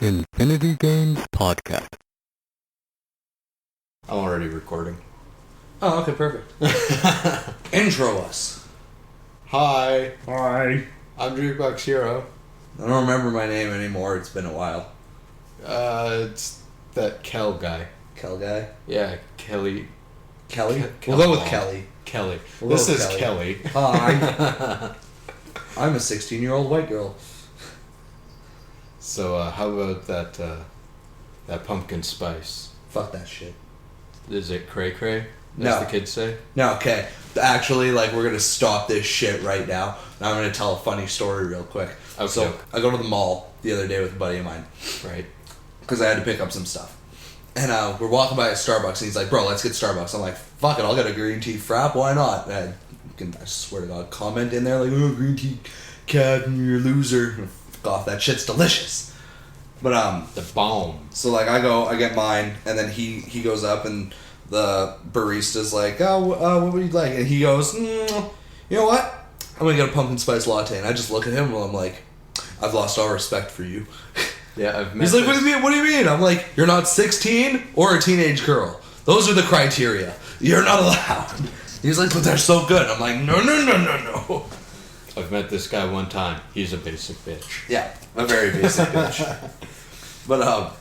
Infinity Games Podcast. I'm already recording. Oh, okay, perfect. Intro us. Hi, Hi. I'm Jukeboxhero. I don't remember my name anymore. It's been a while. It's that Kel guy. Kel guy? Yeah, Kelly. Kelly? Kel- We'll go with Kel- Kelly. Kelly. We'll go This with is Kelly. Hi. I'm a 16-year-old white girl. So, how about that pumpkin spice? Fuck that shit. Is it cray cray? As No. the kids say? No, okay. Actually, we're gonna stop this shit right now. And I'm gonna tell a funny story real quick. Okay. So, I go to the mall the other day with a buddy of mine. Right. Because I had to pick up some stuff. And we're walking by a Starbucks, and he's like, bro, let's get Starbucks. I'm like, fuck it, I'll get a green tea frap, why not? And I swear to God, comment in there like, oh, green tea cat, you're a loser. Fuck off, that shit's delicious. But, The bomb. so, I get mine, and then he goes up, and the barista's like, oh, what would you like? And he goes, you know what? I'm gonna get a pumpkin spice latte. And I just look at him, and I'm like, I've lost all respect for you. Yeah, I've met He's like, this- what do you mean? I'm like, you're not 16 or a teenage girl. Those are the criteria. You're not allowed. He's like, but they're so good. I'm like, no. I've met this guy one time. He's a basic bitch. Yeah, a very basic bitch. But,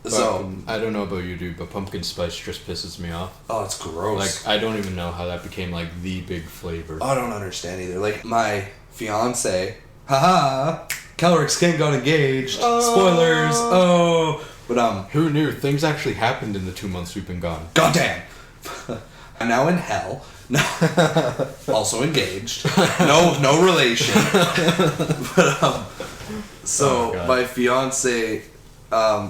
so. I don't know about you, dude, but pumpkin spice just pisses me off. Oh, it's gross. I don't even know how that became, the big flavor. I don't understand either. My fiance, haha, KelryxsKing got engaged. Spoilers. Oh. But, Who knew? Things actually happened in the 2 months we've been gone. goddamn. I'm now in hell. Also engaged. No relation. But, so Oh, God. my fiance,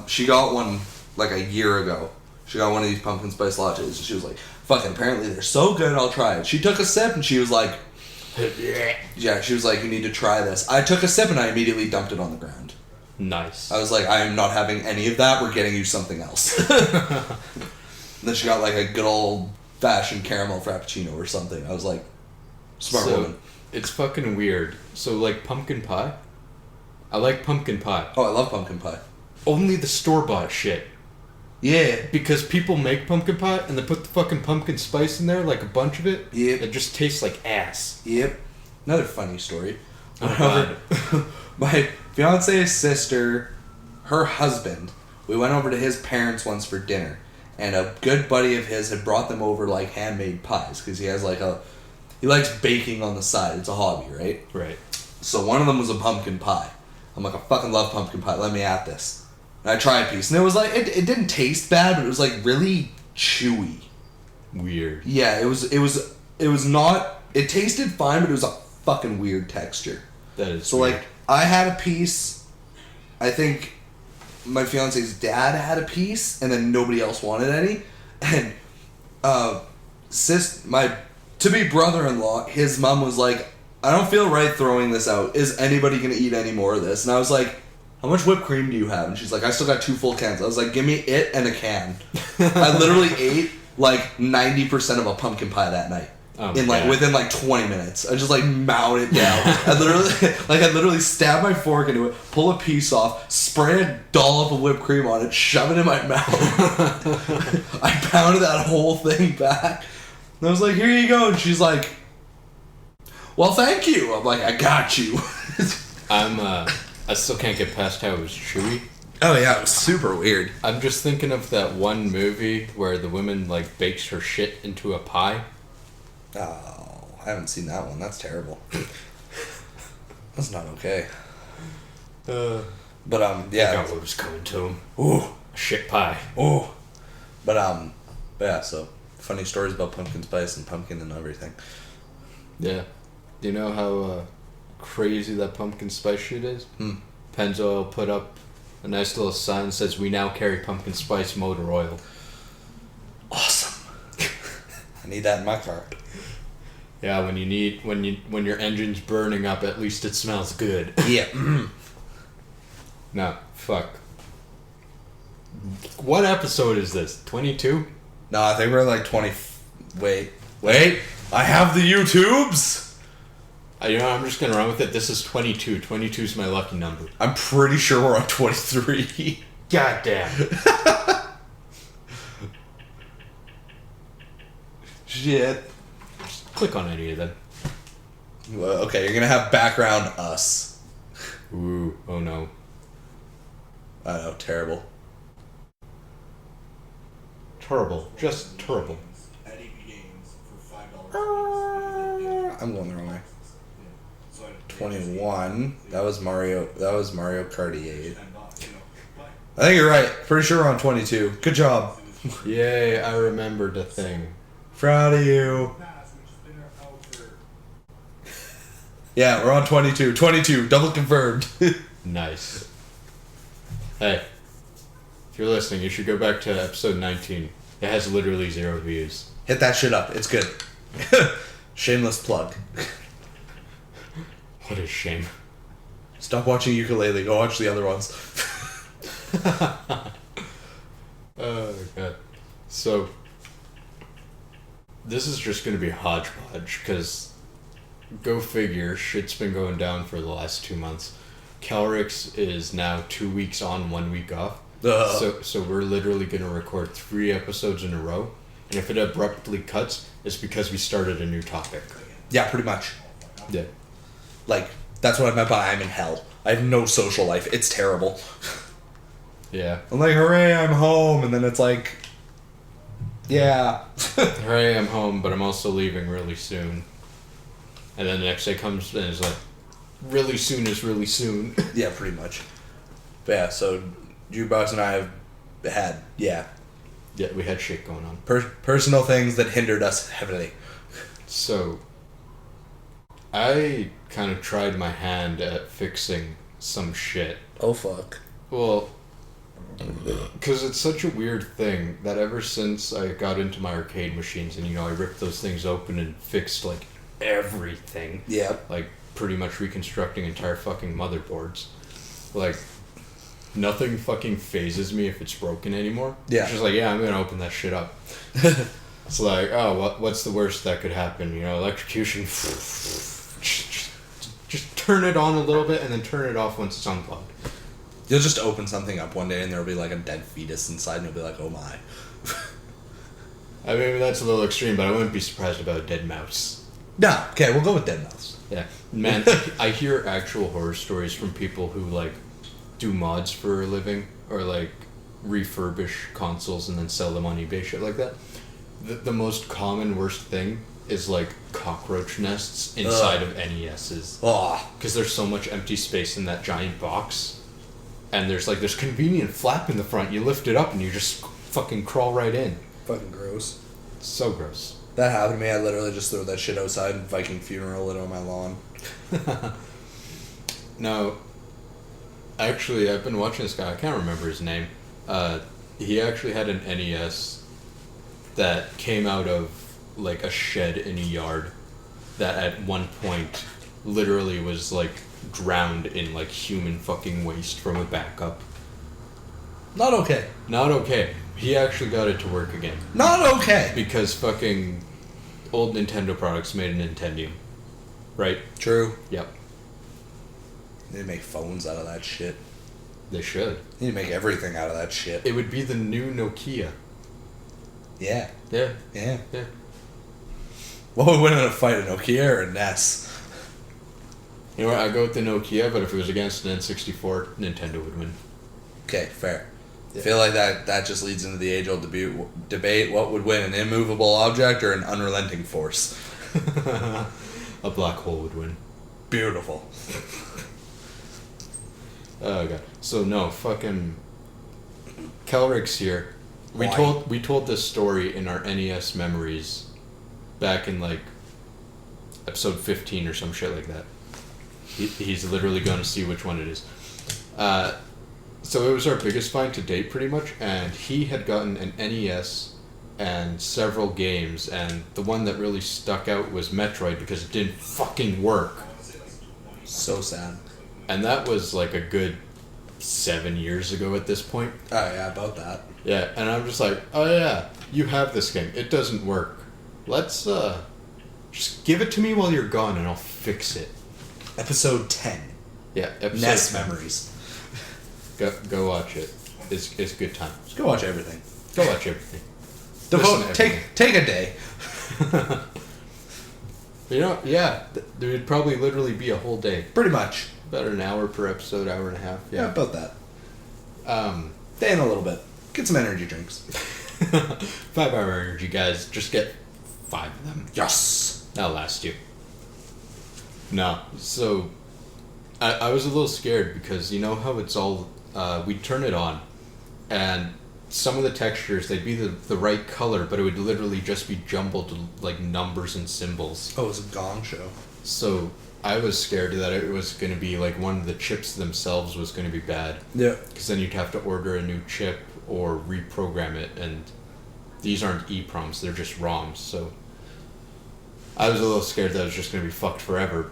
she got one a year ago. She got one of these pumpkin spice lattes, and she was like, "Fucking, apparently they're so good. I'll try it." She took a sip, and she was like, "Yeah." She was like, "You need to try this." I took a sip, and I immediately dumped it on the ground. Nice. I was like, "I am not having any of that. We're getting you something else." And then she got a good old fashioned caramel frappuccino or something. I was like, smart woman. It's fucking weird. So, pumpkin pie? I like pumpkin pie. Oh, I love pumpkin pie. Only the store-bought shit. Yeah. Because people make pumpkin pie, and they put the fucking pumpkin spice in there, a bunch of it. Yep. It just tastes like ass. Yep. Another funny story. Oh, God. My fiance's sister, her husband, we went over to his parents once for dinner, and a good buddy of his had brought them over handmade pies, because he has he likes baking on the side. It's a hobby, right? Right. So one of them was a pumpkin pie. I'm like, I fucking love pumpkin pie. Let me at this. And I tried a piece, and it was it didn't taste bad, but it was really chewy. Weird. Yeah, it was not. It tasted fine, but it was a fucking weird texture. That is So weird. I had a piece. I think my fiance's dad had a piece, and then nobody else wanted any. And my to-be brother-in-law, his mom was like, "I don't feel right throwing this out. Is anybody gonna eat any more of this?" And I was like, "How much whipped cream do you have?" And she's like, "I still got 2 full cans." I was like, "Give me it and a can." I literally ate 90% of a pumpkin pie that night. Oh, In God. within 20 minutes. I just mowed it down. I literally stab my fork into it, pull a piece off, spray a dollop of whipped cream on it, shove it in my mouth. I pounded that whole thing back. And I was like, "Here you go." And she's like, "Well, thank you." I'm like, "I got you." I still can't get past how it was chewy. Oh yeah, it was super weird. I'm just thinking of that one movie where the woman bakes her shit into a pie. Oh, I haven't seen that one. That's terrible. That's not okay. But yeah. Got what was coming to him. Ooh. A shit pie. Ooh. But yeah, so funny stories about pumpkin spice and pumpkin and everything. Yeah. Do you know how crazy that pumpkin spice shit is? Pennzoil put up a nice little sign that says, "We now carry pumpkin spice motor oil." Awesome. I need that in my car. Yeah, when your engine's burning up, at least it smells good. Yeah. No, fuck. What episode is this? 22? No, I think we're 20. Wait. I have the YouTubes. I'm just gonna run with it. This is 22. 22 is my lucky number. I'm pretty sure we're on 23. God damn. Shit. Just click on any of them. Well, okay, you're gonna have background us. Ooh, oh no. I know, terrible. Terrible. Just terrible. I'm going the wrong way. 21. That was Mario Kart 8. I think you're right. Pretty sure we're on 22. Good job. Yay, I remembered the thing. Proud of you. Yeah, we're on 22. 22. Double confirmed. Nice. Hey, if you're listening, you should go back to episode 19. It has literally 0 views. Hit that shit up. It's good. Shameless plug. What a shame. Stop watching Ukulele. Go watch the other ones. Oh, God. So, this is just going to be hodgepodge, because, go figure, shit's been going down for the last 2 months. Kelryx is now 2 weeks on, 1 week off. So we're literally going to record 3 episodes in a row. And if it abruptly cuts, it's because we started a new topic. Yeah, pretty much. Yeah. Like, that's what I meant by I'm in hell. I have no social life. It's terrible. Yeah. I'm like, hooray, I'm home. And then it's like, yeah. Hooray, I'm home, but I'm also leaving really soon. And then the next day comes and it's like, really soon is really soon. Yeah, pretty much. But yeah, so Jukebox and I have had, yeah, we had shit going on. personal things that hindered us heavily. So, I kind of tried my hand at fixing some shit. Oh, fuck. Well, because it's such a weird thing that ever since I got into my arcade machines and, I ripped those things open and fixed, like, everything. Yeah. Like, pretty much reconstructing entire fucking motherboards. Like, nothing fucking phases me if it's broken anymore. Yeah. It's just like, yeah, I'm gonna open that shit up. It's like, oh, what's the worst that could happen? Electrocution. Just turn it on a little bit and then turn it off once it's unplugged. You'll just open something up one day and there'll be like a dead fetus inside and you'll be like, oh my. I mean, that's a little extreme, but I wouldn't be surprised about a dead mouse. No, okay, we'll go with dead mouse. Yeah. Man, I hear actual horror stories from people who, like, do mods for a living or, like, refurbish consoles and then sell them on eBay, shit like that. The most common worst thing is, like, cockroach nests inside of NESs. Oh. Because there's so much empty space in that giant box. And there's convenient flap in the front. You lift it up and you just fucking crawl right in. Fucking gross. So gross. That happened to me. I literally just threw that shit outside and Viking funeral it on my lawn. No, actually, I've been watching this guy. I can't remember his name. He actually had an NES that came out of, like, a shed in a yard that at one point literally was, like, drowned in, like, human fucking waste from a backup. Not okay. Not okay. He actually got it to work again. Not okay. Because fucking old Nintendo products made a Nintendo. Right? True. Yep. They need to make phones out of that shit. They should. They need to make everything out of that shit. It would be the new Nokia. Yeah. Yeah. Yeah. Yeah. What would win in a fight, a Nokia or a NES? You know what? I go with the Nokia, but if it was against an N64, Nintendo would win. Okay, fair. Yeah. I feel like that just leads into the age-old debate. What would win, an immovable object or an unrelenting force? A black hole would win. Beautiful. Oh god. So no, fucking Kelryx here. We Why? told this story in our NES memories back in like episode 15 or some shit like that. He's literally going to see which one it is. So it was our biggest find to date, pretty much, and he had gotten an NES and several games, and the one that really stuck out was Metroid because it didn't fucking work. So sad. And that was like a good 7 years ago at this point. Oh yeah, about that. Yeah, and I'm just like, oh yeah, you have this game. It doesn't work. Let's Just give it to me while you're gone and I'll fix it. Episode 10. Yeah, episode NES 10. memories. Go watch it. It's a good time. Just go watch everything. Go watch everything. Devote, take a day. You know, yeah, there would probably literally be a whole day. Pretty much. About an hour per episode, hour and a half. Yeah, Yeah. about that. Day and a little bit. Get some energy drinks. 5-hour energy, guys. Just get 5 of them. Yes. That'll last you. No. So, I was a little scared because you know how it's all... we'd turn it on, and some of the textures, they'd be the right color, but it would literally just be jumbled to, like, numbers and symbols. Oh, it was a Gong Show. So, I was scared that it was going to be, like, one of the chips themselves was going to be bad. Yeah. Because then you'd have to order a new chip or reprogram it, and these aren't EEPROMs, they're just ROMs, so... I was a little scared that it was just going to be fucked forever.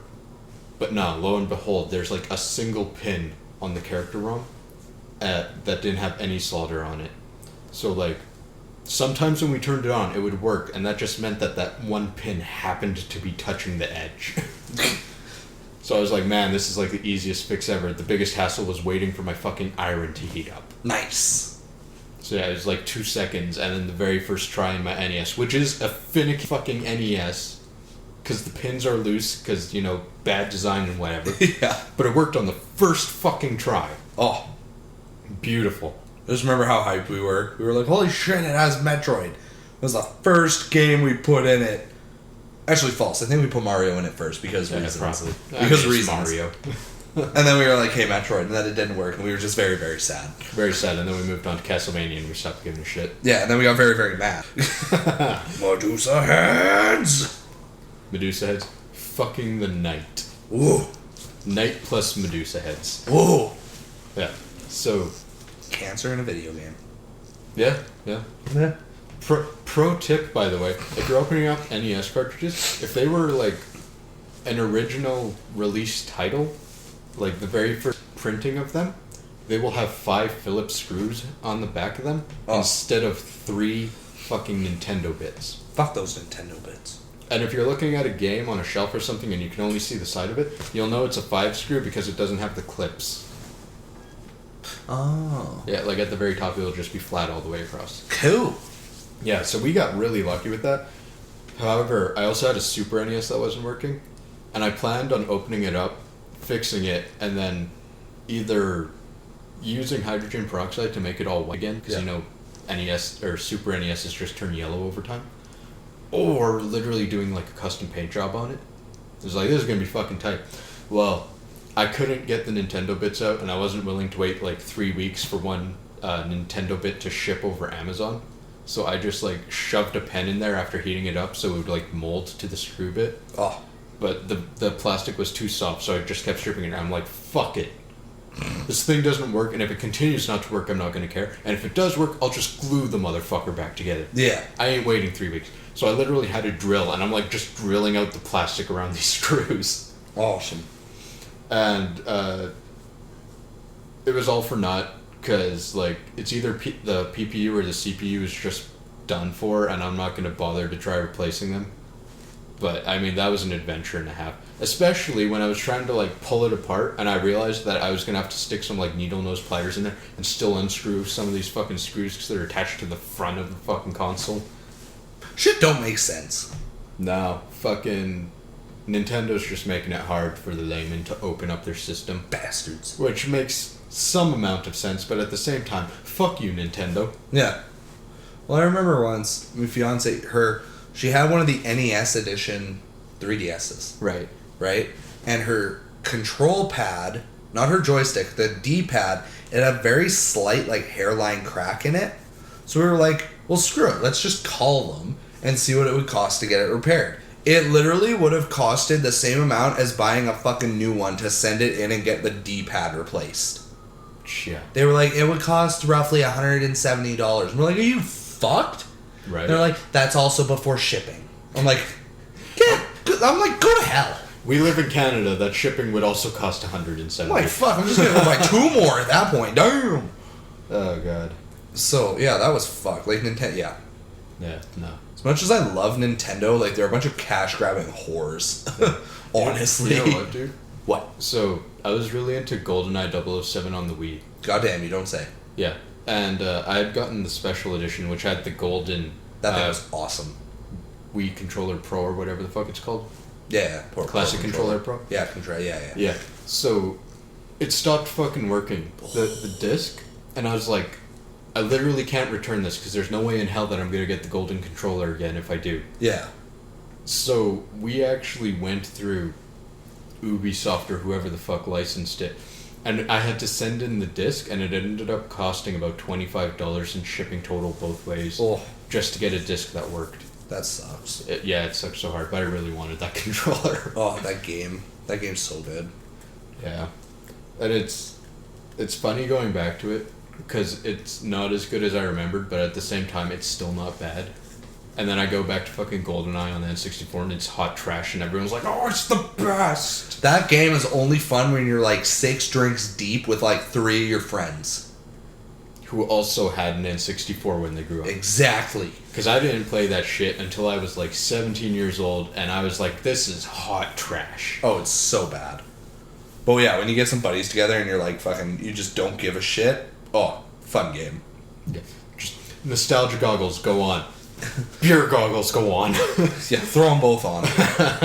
But no, lo and behold, there's, like, a single pin on the character ROM that didn't have any solder on it. So, like, sometimes when we turned it on, it would work, and that just meant that one pin happened to be touching the edge. So I was like, man, this is like the easiest fix ever. The biggest hassle was waiting for my fucking iron to heat up. Nice. So yeah, it was like 2 seconds, and then the very first try in my NES, which is a finicky fucking NES, because the pins are loose, because, you know, bad design and whatever. Yeah. But it worked on the first fucking try. Oh. Beautiful. I just remember how hyped we were. We were like, holy shit, it has Metroid. It was the first game we put in it. Actually, false. I think we put Mario in it first because reasons. Probably. Because reasons. Mario. And then we were like, hey, Metroid. And then it didn't work. And we were just very, very sad. Very sad. And then we moved on to Castlevania and we stopped giving a shit. Yeah, and then we got very, very mad. Medusa heads! Medusa heads. Fucking the knight. Ooh. Knight plus Medusa heads. Ooh. Yeah. So... Cancer in a video game. Yeah. Yeah. Pro tip, by the way, if you're opening up NES cartridges, if they were like an original release title, like the very first printing of them, they will have 5 Phillips screws on the back of them instead of 3 fucking Nintendo bits. Fuck those Nintendo bits. And if you're looking at a game on a shelf or something and you can only see the side of it, you'll know it's a 5 screw because it doesn't have the clips. Oh. Yeah, like at the very top it'll just be flat all the way across. Cool. Yeah, so we got really lucky with that. However, I also had a Super NES that wasn't working, and I planned on opening it up, fixing it, and then either using hydrogen peroxide to make it all white again, because you know NES or Super NESs just turn yellow over time, or literally doing like a custom paint job on it. It was like, this is gonna be fucking tight. Well, I couldn't get the Nintendo bits out, and I wasn't willing to wait like 3 weeks for one Nintendo bit to ship over Amazon. So I just like shoved a pen in there after heating it up so it would like mold to the screw bit. Oh. But the plastic was too soft, so I just kept stripping it. I'm like, fuck it. This thing doesn't work, and if it continues not to work, I'm not going to care. And if it does work, I'll just glue the motherfucker back together. Yeah. I ain't waiting 3 weeks. So I literally had to drill, and I'm like just drilling out the plastic around these screws. Awesome. And it was all for naught. Because, like, it's either the PPU or the CPU is just done for, and I'm not going to bother to try replacing them. But, I mean, that was an adventure and a half. Especially when I was trying to, like, pull it apart, and I realized that I was going to have to stick some, like, needle nose pliers in there and still unscrew some of these fucking screws because they're attached to the front of the fucking console. Shit don't make sense. No, fucking... Nintendo's just making it hard for the layman to open up their system. Bastards. Which makes some amount of sense, but at the same time, fuck you, Nintendo. Yeah. Well, I remember once, my fiance, she had one of the NES edition 3DSs. Right. Right? And her control pad, not her joystick, the D-pad, it had a very slight, like, hairline crack in it. So we were like, well, screw it. Let's just call them and see what it would cost to get it repaired. It literally would have costed the same amount as buying a fucking new one to send it in and get the D-pad replaced. Yeah. They were like, it would cost roughly $170. And we're like, are you fucked? Right. And they're like, that's also before shipping. I'm like, go to hell. We live in Canada. That shipping would also cost $170. I'm like, fuck, I'm just gonna go buy 2 more at that point. Damn. Oh, God. So, yeah, that was fucked. Like, Nintendo, yeah. Yeah, no. As much as I love Nintendo, like, they're a bunch of cash-grabbing whores. Honestly. You know what, dude? What? So, I was really into GoldenEye 007 on the Wii. Goddamn, you don't say. Yeah. And I had gotten the special edition, which had the golden... That thing was awesome. Wii Controller Pro, or whatever the fuck it's called. Yeah. Classic Controller Pro? Yeah, yeah. Yeah. So, it stopped fucking working. The disc, and I was like, I literally can't return this, because there's no way in hell that I'm going to get the golden controller again if I do. Yeah. So, we actually went through Ubisoft or whoever the fuck licensed it, and I had to send in the disc, and it ended up costing about $25 in shipping total both ways, just to get a disc that worked. That sucks. It sucks so hard, but I really wanted that controller. Oh, that game. That game's so good. Yeah. And it's funny going back to it, because it's not as good as I remembered, but at the same time, it's still not bad. And then I go back to fucking GoldenEye on the N64, and it's hot trash, and everyone's like, oh, it's the best! That game is only fun when you're, like, 6 drinks deep with, like, 3 of your friends. Who also had an N64 when they grew up. Exactly. Because I didn't play that shit until I was, like, 17 years old, and I was like, this is hot trash. Oh, it's so bad. But yeah, when you get some buddies together and you're like, fucking, you just don't give a shit. Oh, fun game. Yeah. Just nostalgia goggles, go on. Beer goggles, go on. Yeah, throw them both on.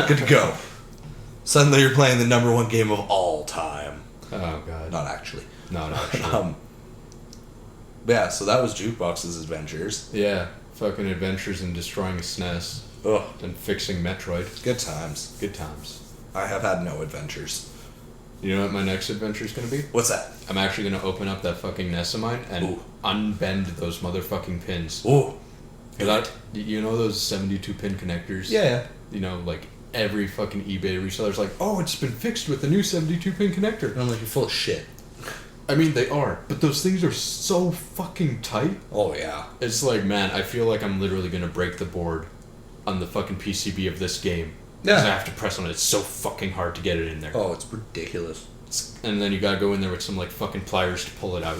Good to go. Suddenly you're playing the number 1 game of all time. Oh, God. Not actually. Not actually. Yeah, so that was Jukebox's adventures. Yeah, fucking adventures in destroying a SNES. Ugh. And fixing Metroid. Good times. Good times. I have had no adventures. You know what my next adventure is going to be? What's that? I'm actually going to open up that fucking NES of mine and unbend those motherfucking pins. Ooh. You know those 72-pin connectors? Yeah. You know, like, every fucking eBay reseller's like, oh, it's been fixed with a new 72-pin connector. And I'm like, you're full of shit. I mean, they are, but those things are so fucking tight. Oh, yeah. It's like, man, I feel like I'm literally going to break the board on the fucking PCB of this game. Yeah. Because I have to press on it. It's so fucking hard to get it in there. Oh, it's ridiculous. And then you gotta go in there with some, like, fucking pliers to pull it out.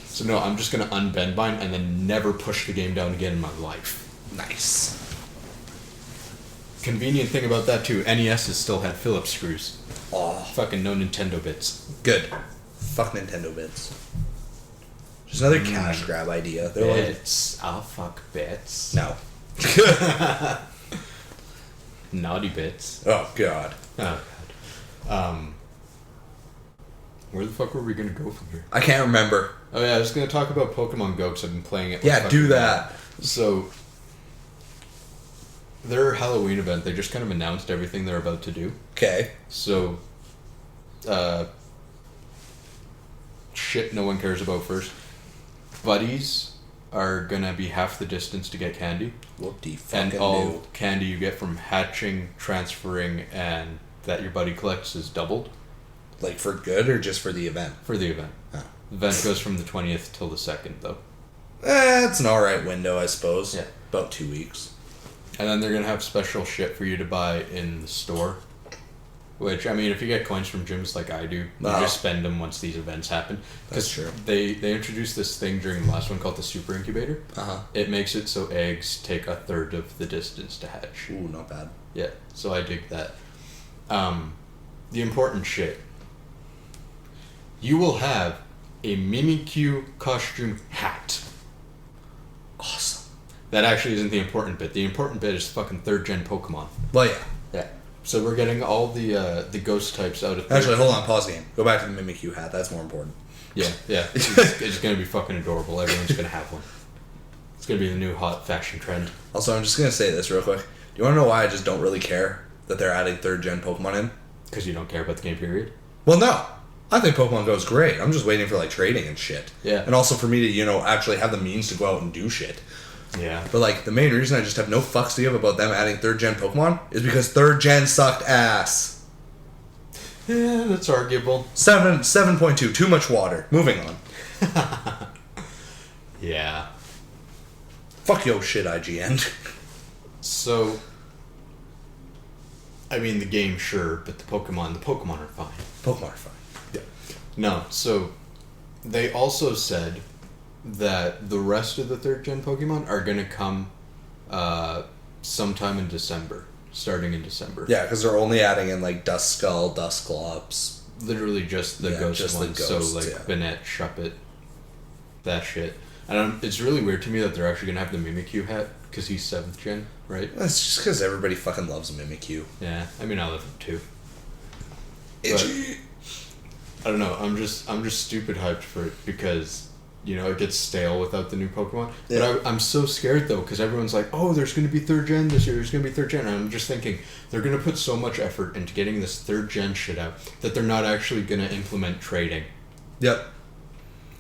So, no, I'm just gonna unbend mine and then never push the game down again in my life. Nice. Convenient thing about that, too, NESs still had Phillips screws. Oh. Fucking no Nintendo bits. Good. Fuck Nintendo bits. Just another cash grab idea. They're Bits. I'll fuck bits. No. Naughty bits. Oh, God. Oh, God. Where the fuck were we gonna go from here? I can't remember. Oh, yeah, I was gonna talk about Pokemon Go, because I've been playing it. Yeah, do that. So, their Halloween event, they just kind of announced everything they're about to do. Okay. So, shit no one cares about first. Buddies are gonna be half the distance to get candy. Whoop-de fucking And all do. candy you get from hatching, transferring, and that your buddy collects is doubled. Like, for good or just for the event? For the event. Huh. The event goes from the 20th till the 2nd, though. It's an alright window, I suppose. Yeah. About 2 weeks. And then they're going to have special shit for you to buy in the store. Which, I mean, if you get coins from gyms like I do, you just spend them once these events happen. That's true. They introduced this thing during the last one called the Super Incubator. Uh-huh. It makes it so eggs take a third of the distance to hatch. Ooh, not bad. Yeah, so I dig that. The important shit. You will have a Mimikyu costume hat. Awesome. That actually isn't the important bit. The important bit is fucking 3rd gen Pokemon. Well, yeah. Yeah. So we're getting all the ghost types out of... Actually, hold on, pause the game. Go back to the Mimikyu hat. That's more important. Yeah. It's going to be fucking adorable. Everyone's going to have one. It's going to be the new hot fashion trend. Also, I'm just going to say this real quick. Do you want to know why I just don't really care that they're adding 3rd gen Pokemon in? Because you don't care about the game, period? Well, no. I think Pokemon Go is great. I'm just waiting for, like, trading and shit. Yeah. And also for me to, you know, actually have the means to go out and do shit. Yeah. But, like, the main reason I just have no fucks to give about them adding 3rd gen Pokemon is because 3rd gen sucked ass. Yeah, that's arguable. 7.2. Too much water. Moving on. Yeah. Fuck yo shit, IGN. So, I mean, the game, sure, but the Pokemon are fine. Pokemon are fine. Yeah. No, so, they also said that the rest of the 3rd gen Pokemon are going to come sometime in December. Starting in December. Yeah, because they're only adding in, like, Duskull, Dusclops. Literally just the ghost just ones. the ghosts, so, like, Banette, Shuppet, that shit. And it's really weird to me that they're actually going to have the Mimikyu hat, because he's 7th gen, right? That's just because everybody fucking loves Mimikyu. Yeah, I mean, I love him too. Itchy. But, I don't know, I'm just stupid hyped for it, because... You know, it gets stale without the new Pokemon. Yeah. But I'm so scared, though, because everyone's like, oh, there's going to be 3rd gen this year, there's going to be 3rd gen. And I'm just thinking, they're going to put so much effort into getting this 3rd gen shit out that they're not actually going to implement trading. Yep.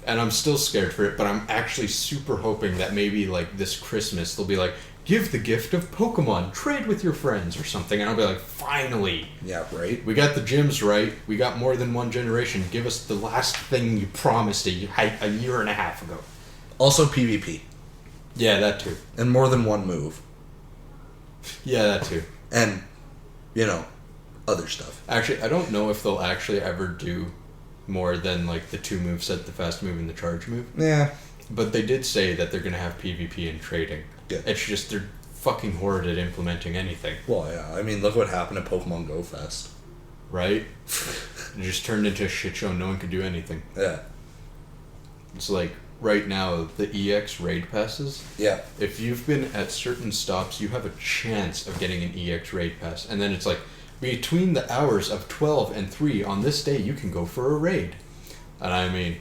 And I'm still scared for it, but I'm actually super hoping that maybe, like, this Christmas, they'll be like, give the gift of Pokemon, trade with your friends or something. And I'll be like, finally. Yeah, right? We got the gyms right. We got more than one generation. Give us the last thing you promised a year and a half ago. Also PvP. Yeah, that too. And more than one move. Yeah, that too. And, you know, other stuff. Actually, I don't know if they'll actually ever do more than, like, the 2 moveset, the fast move and the charge move. Yeah. But they did say that they're going to have PvP and trading. Good. It's just they're fucking horrid at implementing anything. Well, yeah. I mean, look what happened at Pokemon Go Fest. Right? It just turned into a shit show. No one could do anything. Yeah. It's like, right now, the EX raid passes. Yeah. If you've been at certain stops, you have a chance of getting an EX raid pass. And then it's like, between the hours of 12 and 3 on this day, you can go for a raid. And I mean,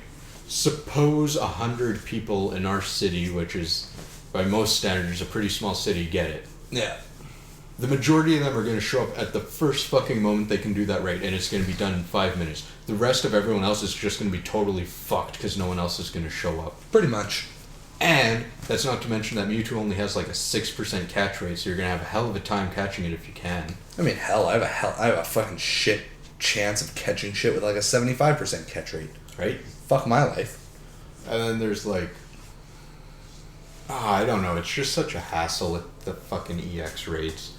suppose 100 people in our city, which is, by most standards, a pretty small city, get it. Yeah. The majority of them are going to show up at the first fucking moment they can do that raid, and it's going to be done in 5 minutes. The rest of everyone else is just going to be totally fucked because no one else is going to show up. Pretty much. And that's not to mention that Mewtwo only has like a 6% catch rate, so you're going to have a hell of a time catching it if you can. I mean, hell, I have a fucking shit chance of catching shit with like a 75% catch rate. Right? Fuck my life. And then there's like... I don't know, it's just such a hassle with the fucking EX raids.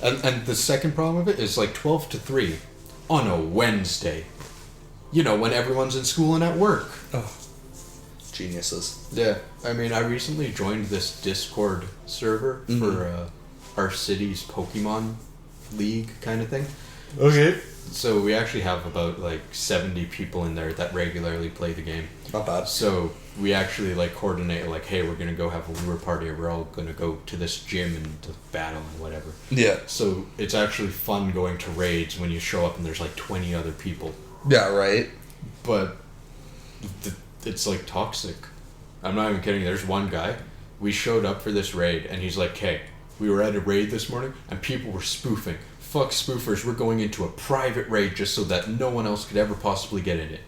And the second problem of it is like 12 to 3 on a Wednesday. You know, when everyone's in school and at work. Oh. Geniuses. Yeah, I mean, I recently joined this Discord server for our city's Pokemon League kind of thing. Okay. So we actually have about like 70 people in there that regularly play the game. Not bad. So we actually like coordinate like, hey, we're gonna go have a lure party, or we're all gonna go to this gym and to battle and whatever. Yeah. So it's actually fun going to raids when you show up and there's like 20 other people. Yeah, right. But it's like toxic. I'm not even kidding. There's one guy. We showed up for this raid and he's like, hey, we were at a raid this morning and people were spoofing. Fuck spoofers, we're going into a private raid just so that no one else could ever possibly get in it.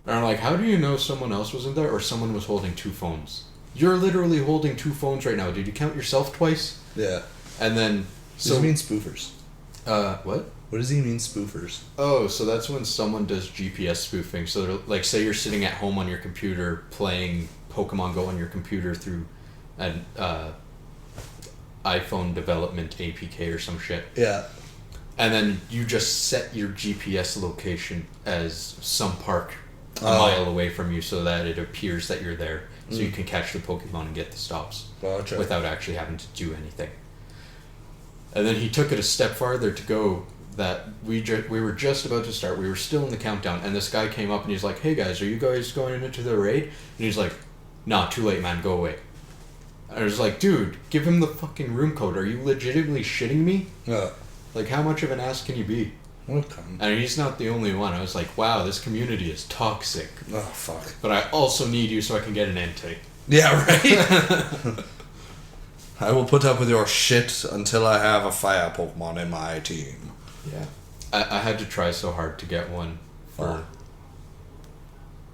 And I'm like, how do you know someone else was in there or someone was holding 2 phones? You're literally holding 2 phones right now. Did you count yourself twice? Yeah. And then... What does he mean spoofers? What? What does he mean spoofers? Oh, so that's when someone does GPS spoofing. So, like, say you're sitting at home on your computer playing Pokemon Go on your computer through an iPhone development APK or some shit. Yeah. And then you just set your GPS location as some park a mile away from you so that it appears that you're there. So you can catch the Pokemon and get the stops. Gotcha. Without actually having to do anything. And then he took it a step farther to go that we were just about to start. We were still in the countdown. And this guy came up and he's like, hey guys, are you guys going into the raid? And he's like, nah, too late, man. Go away. I was like, dude, give him the fucking room code. Are you legitimately shitting me? Yeah. Like, how much of an ass can you be? Okay. And he's not the only one. I was like, wow, this community is toxic. Oh, fuck. But I also need you so I can get an Entei. Yeah, right? I will put up with your shit until I have a fire Pokemon in my team. Yeah. I had to try so hard to get one for...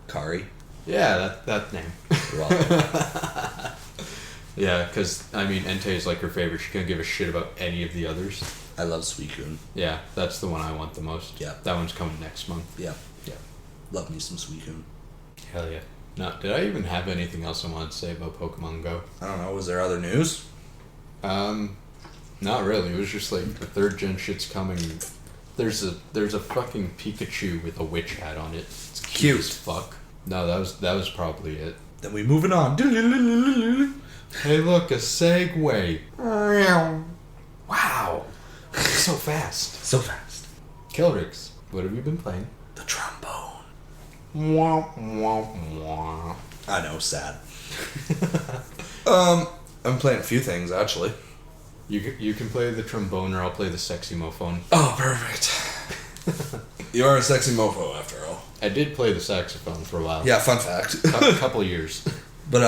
Kari? Yeah, that name. Well. Yeah, because, I mean, Entei is like her favorite. She can't give a shit about any of the others. I love Suicune. Yeah, that's the one I want the most. Yeah. That one's coming next month. Yeah. Yeah. Love me some Suicune. Hell yeah. No, did I even have anything else I wanted to say about Pokemon Go? I don't know. Was there other news? Not really. It was just like the 3rd gen shit's coming. There's a fucking Pikachu with a witch hat on it. It's cute as fuck. No, that was probably it. Then we moving on. Hey, look, a segue. Wow. So fast. So fast. Kelryx, what have you been playing? The trombone. Wah, wah, wah. I know, sad. I'm playing a few things, actually. You can play the trombone or I'll play the sexy mophone. Oh, perfect. You are a sexy mofo, after all. I did play the saxophone for a while. Yeah, fun fact. A couple years. But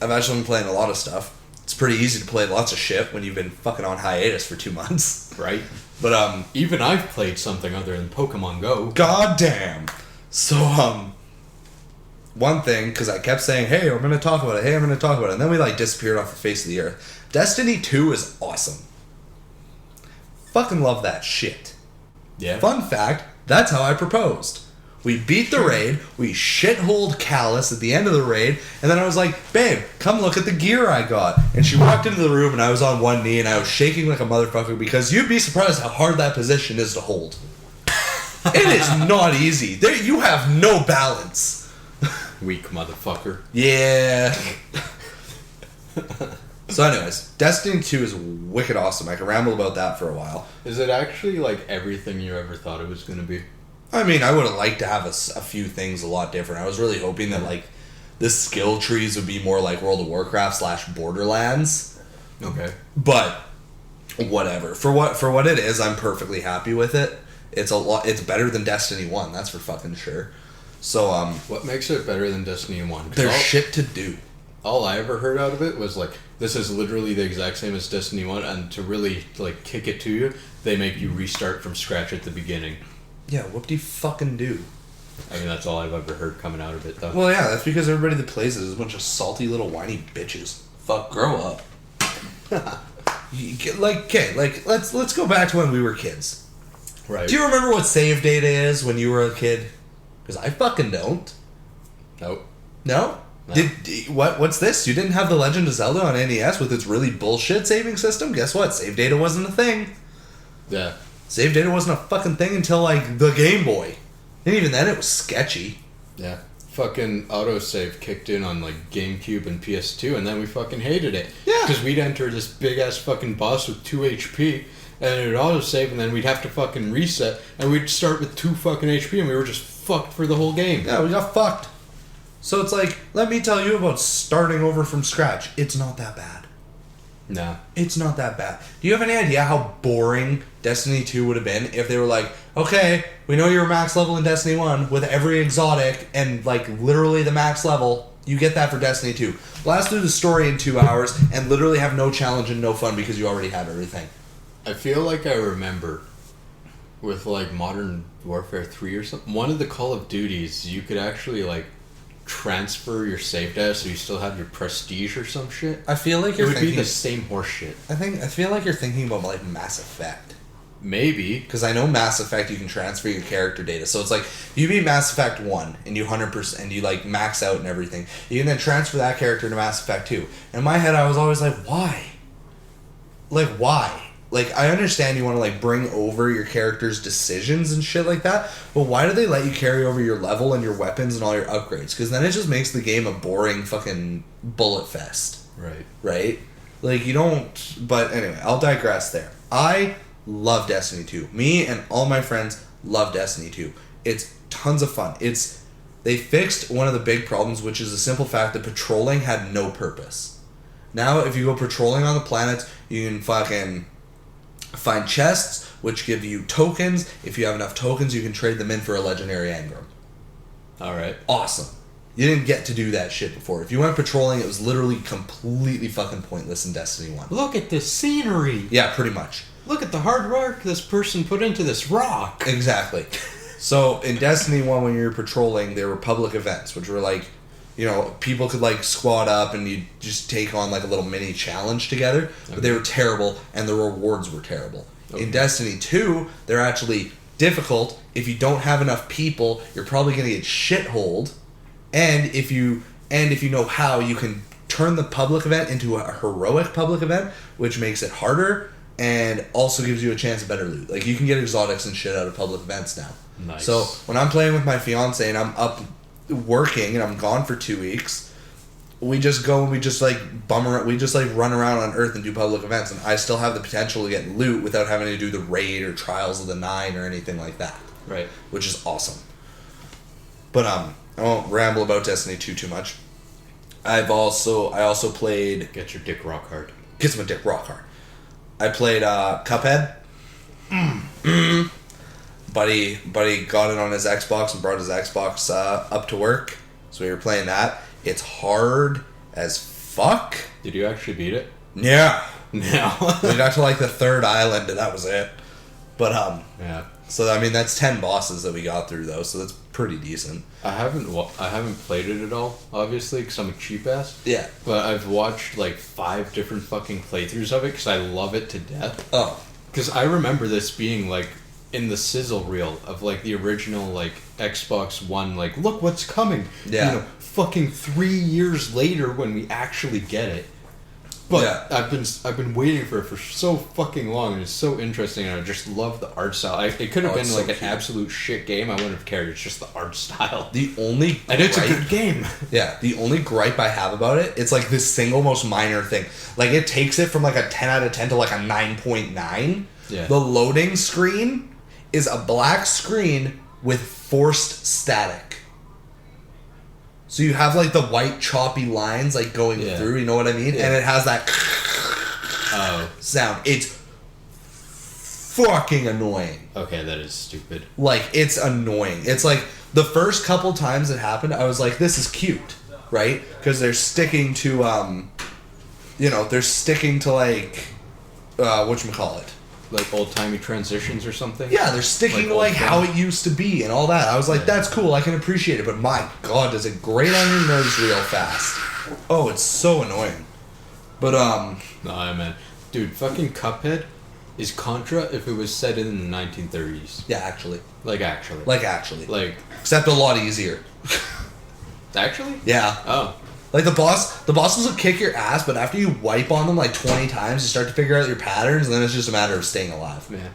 I've actually been playing a lot of stuff. It's pretty easy to play lots of shit when you've been fucking on hiatus for 2 months. Right? But even I've played something other than Pokemon Go. goddamn. So one thing, because I kept saying, hey, I'm going to talk about it, and then we like disappeared off the face of the earth. Destiny 2 is awesome. Fucking love that shit. Yeah. Fun fact, that's how I proposed. We beat the raid, we shitholed Callus at the end of the raid, and then I was like, babe, come look at the gear I got. And she walked into the room and I was on one knee and I was shaking like a motherfucker because you'd be surprised how hard that position is to hold. It is not easy. You have no balance. Weak motherfucker. Yeah. So anyways, Destiny 2 is wicked awesome. I can ramble about that for a while. Is it actually like everything you ever thought it was going to be? I mean, I would have liked to have a few things a lot different. I was really hoping that like the skill trees would be more like World of Warcraft / Borderlands. Okay. But whatever. For what it is, I'm perfectly happy with it. It's a lot. It's better than Destiny 1. That's for fucking sure. So what makes it better than Destiny 1? There's shit to do. All I ever heard out of it was like, this is literally the exact same as Destiny 1, and to really like kick it to you, they make you restart from scratch at the beginning. Yeah, what do you fucking do? I mean, that's all I've ever heard coming out of it, though. Well, yeah, that's because everybody that plays it is a bunch of salty little whiny bitches. Fuck, grow up. Let's go back to when we were kids. Right. Do you remember what save data is when you were a kid? Because I fucking don't. Nope. No? No. What's this? You didn't have The Legend of Zelda on NES with its really bullshit saving system? Guess what? Save data wasn't a thing. Yeah. Save data wasn't a fucking thing until, like, the Game Boy. And even then, it was sketchy. Yeah. Fucking autosave kicked in on, like, GameCube and PS2, and then we fucking hated it. Yeah. Because we'd enter this big-ass fucking boss with 2 HP, and it would autosave, and then we'd have to fucking reset, and we'd start with 2 fucking HP, and we were just fucked for the whole game. Yeah, we got fucked. So it's like, let me tell you about starting over from scratch. It's not that bad. Nah. It's not that bad. Do you have any idea how boring Destiny 2 would have been if they were like, okay, we know you're max level in Destiny 1 with every exotic and like literally the max level. You get that for Destiny 2. Blast through the story in 2 hours and literally have no challenge and no fun because you already have everything. I feel like I remember with like Modern Warfare 3 or something, one of the Call of Duties, you could actually like transfer your save data so you still have your prestige or some shit. I feel like It you're would thinking... be the same horse shit. I feel like you're thinking about like Mass Effect. Maybe. Because I know Mass Effect you can transfer your character data. So it's like, you beat Mass Effect 1 and you 100% and you like max out and everything. You can then transfer that character to Mass Effect 2. In my head I was always like, why? Like, why? Like, I understand you want to like bring over your character's decisions and shit like that, but why do they let you carry over your level and your weapons and all your upgrades? Because then it just makes the game a boring fucking bullet fest. Right. Right? Like, you don't... But anyway, I'll digress there. I love Destiny 2. Me and all my friends love Destiny 2. It's tons of fun. They fixed one of the big problems, which is the simple fact that patrolling had no purpose. Now, if you go patrolling on the planets, you can fucking find chests, which give you tokens. If you have enough tokens, you can trade them in for a legendary engram. Alright. Awesome. You didn't get to do that shit before. If you went patrolling, it was literally completely fucking pointless in Destiny 1. Look at this scenery. Yeah, pretty much. Look at the hard work this person put into this rock. Exactly. So, in Destiny 1, when you were patrolling, there were public events, which were like, you know, people could like squad up and you just take on like a little mini challenge together. But they were terrible and the rewards were terrible. Okay. In Destiny 2, they're actually difficult. If you don't have enough people, you're probably going to get shitholed. And if you know how, you can turn the public event into a heroic public event, which makes it harder and also gives you a chance at better loot. Like, you can get exotics and shit out of public events now. Nice. So when I'm playing with my fiance and I'm up working and I'm gone for 2 weeks, we just go and we just like bum around, we just like run around on Earth and do public events, and I still have the potential to get loot without having to do the raid or Trials of the 9 or anything like that. Right. Which is awesome. But I won't ramble about Destiny 2 too much. I also played... Get your dick rock hard. Gets my dick rock hard. I played Cuphead. Buddy got it on his Xbox and brought his Xbox up to work. So we were playing that. It's hard as fuck. Did you actually beat it? Yeah. No. We got to like the 3rd island and that was it. But yeah. So I mean that's 10 bosses that we got through though, so that's pretty decent. I haven't played it at all, obviously, because I'm a cheap ass. Yeah. But I've watched like 5 different fucking playthroughs of it because I love it to death. Oh. Because I remember this being like in the sizzle reel of like the original like Xbox One, like look what's coming. Yeah. You know, fucking 3 years later when we actually get it. But yeah. I've been waiting for it for so fucking long, and it's so interesting, and I just love the art style. It could have been like an absolute shit game. I wouldn't have cared. It's just the art style. And it's a good game. Yeah. The only gripe I have about it, it's like this single most minor thing. Like it takes it from like a 10 out of 10 to like a 9.9. Yeah. The loading screen is a black screen with forced static. So you have like the white choppy lines like going through, you know what I mean? Yeah. And it has that sound. It's fucking annoying. Okay, that is stupid. Like, it's annoying. It's like, the first couple times it happened, I was like, this is cute, right? Because they're sticking to, like, whatchamacallit? Like old-timey transitions or something? Yeah, they're sticking to like how it used to be and all that. I was like, that's cool, I can appreciate it, but my god, does it grate on your nerves real fast. Oh, it's so annoying. But, Nah, man. Dude, fucking Cuphead is Contra if it was set in the 1930s. Yeah, actually. Like, actually. Like, except a lot easier. Actually? Yeah. Oh. Like, the bosses will kick your ass, but after you wipe on them like 20 times, you start to figure out your patterns, and then it's just a matter of staying alive. Yeah.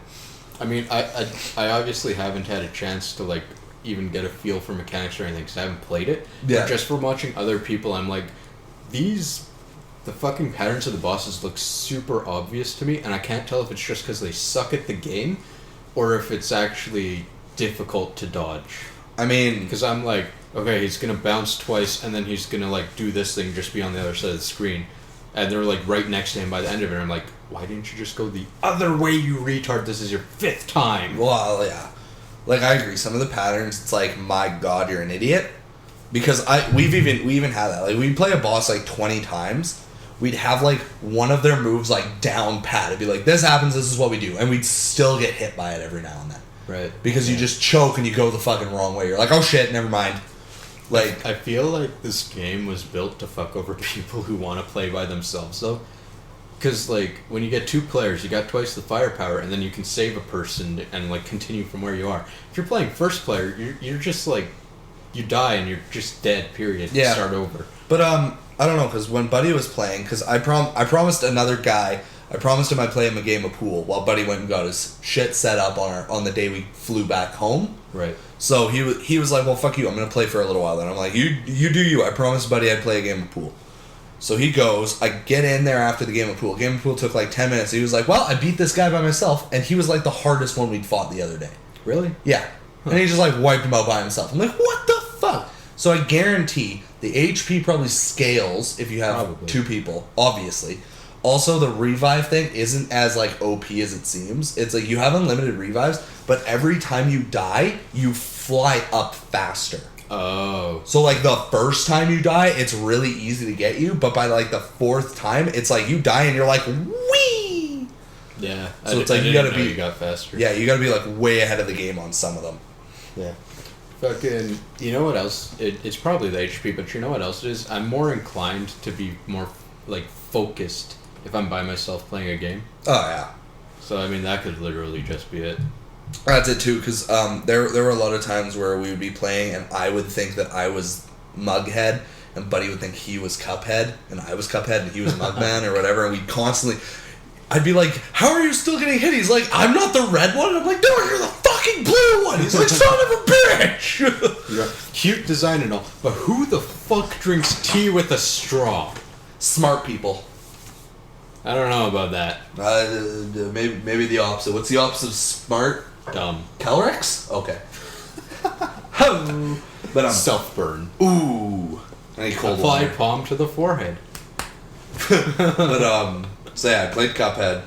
I mean, I obviously haven't had a chance to, like, even get a feel for mechanics or anything, because I haven't played it. Yeah. But just from watching other people, I'm like, the fucking patterns of the bosses look super obvious to me, and I can't tell if it's just because they suck at the game, or if it's actually difficult to dodge. I mean... Because I'm like, okay, he's going to bounce twice, and then he's going to, like, do this thing, just be on the other side of the screen. And they're, like, right next to him by the end of it, and I'm like, why didn't you just go the other way, you retard? This is your 5th time. Well, yeah. Like, I agree. Some of the patterns, it's like, my god, you're an idiot. Because we even had that. Like, we'd play a boss, like, 20 times. We'd have, like, one of their moves, like, down pat. It'd be like, this happens, this is what we do. And we'd still get hit by it every now and then. Right. Because you just choke and you go the fucking wrong way. You're like, oh shit, never mind. Like, I feel like this game was built to fuck over people who want to play by themselves, though. Because, like, when you get 2 players, you got twice the firepower, and then you can save a person and, like, continue from where you are. If you're playing first player, you're just, like, you die and you're just dead, period. Yeah. Start over. But, I don't know, because when Buddy was playing, because I promised another guy, I promised him I'd play him a game of pool while Buddy went and got his shit set up on the day we flew back home. Right. So he was like, well, fuck you, I'm going to play for a little while. Then I'm like, you do you. I promised Buddy I'd play a game of pool. So he goes, I get in there after the game of pool. Game of pool took like 10 minutes. He was like, well, I beat this guy by myself. And he was like the hardest one we'd fought the other day. Really? Yeah. Huh. And he just like wiped him out by himself. I'm like, what the fuck? So I guarantee the HP probably scales if you have 2 people, obviously. Also, the revive thing isn't as, like, OP as it seems. It's like, you have unlimited revives, but every time you die, you fly up faster. Oh. So, like, the first time you die, it's really easy to get you, but by, like, the 4th time, it's like, you die and you're like, whee! Yeah. So it's like, you gotta be... You got faster. Yeah, you gotta be, like, way ahead of the game on some of them. Yeah. Fucking... You know what else? It's probably the HP, but you know what else it is? I'm more inclined to be more, like, focused if I'm by myself playing a game. Oh, yeah. So, I mean, that could literally just be it. That's it, too, because there were a lot of times where we would be playing, and I would think that I was Mughead, and Buddy would think he was Cuphead, and I was Cuphead, and he was Mugman, or whatever, and we'd constantly... I'd be like, how are you still getting hit? He's like, I'm not the red one. I'm like, no, you're the fucking blue one. He's like, son of a bitch. cute design and all, but who the fuck drinks tea with a straw? Smart people. I don't know about that. Maybe the opposite. What's the opposite of smart? Dumb. Kelryx? Okay. But Self-burn. Ooh. I need cold Apply water. palm to the forehead. But so yeah, I played Cuphead.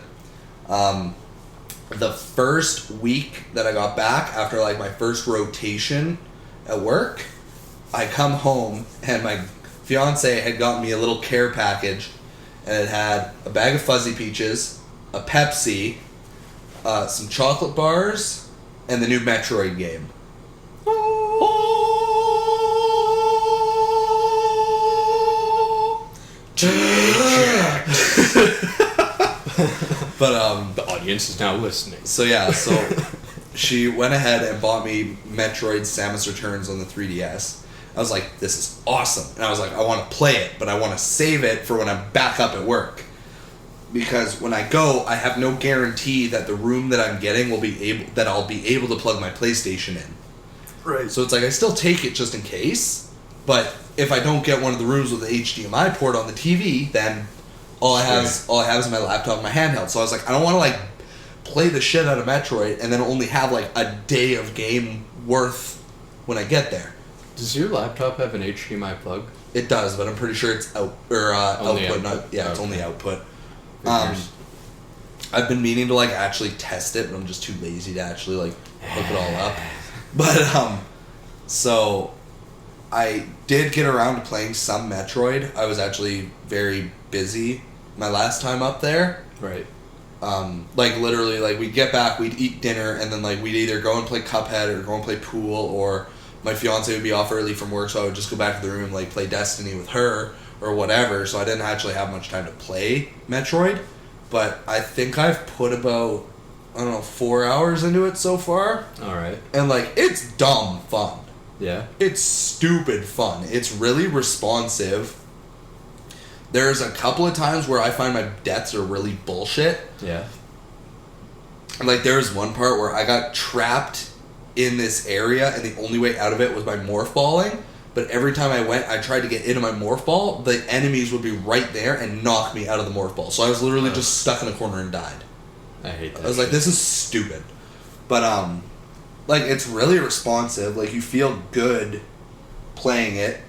The first week that I got back after like my first rotation at work, I come home and my fiance had gotten me a little care package, and it had a bag of fuzzy peaches, a Pepsi, some chocolate bars, and the new Metroid game. But The audience is now listening. so yeah, so she went ahead and bought me Metroid Samus Returns on the 3DS. I was like, this is awesome. And I was like, I want to play it, but I want to save it for when I'm back up at work. Because when I go, I have no guarantee that the room that I'm getting I'll be able to plug my PlayStation in. Right. So it's like I still take it just in case, but if I don't get one of the rooms with the HDMI port on the TV, then all I have is my laptop and my handheld. So I was like, I don't want to like play the shit out of Metroid and then only have like a day of game worth when I get there. Does your laptop have an HDMI plug? It does, but I'm pretty sure it's output. output. Not yeah, it's Okay. only output. Figures. I've been meaning to like actually test it, but I'm just too lazy to actually like hook it all up. But so I did get around to playing some Metroid. I was actually very busy my last time up there. Right. Like literally, like we'd get back, we'd eat dinner, and then like we'd either go and play Cuphead or go and play pool, or my fiance would be off early from work, so I would just go back to the room and like play Destiny with her or whatever. So I didn't actually have much time to play Metroid, but I think I've put about 4 hours into it so far, All right. and like it's dumb fun. Yeah. It's stupid fun. It's really responsive. There's a couple of times where I find my deaths are really bullshit. Yeah. Like there was one part where I got trapped in this area and the only way out of it was by morph balling, but every time I tried to get into my morph ball, the enemies would be right there and knock me out of the morph ball. So I was literally just stuck in a corner and died. I hate that. I was like, this is stupid. But like it's really responsive. Like you feel good playing it.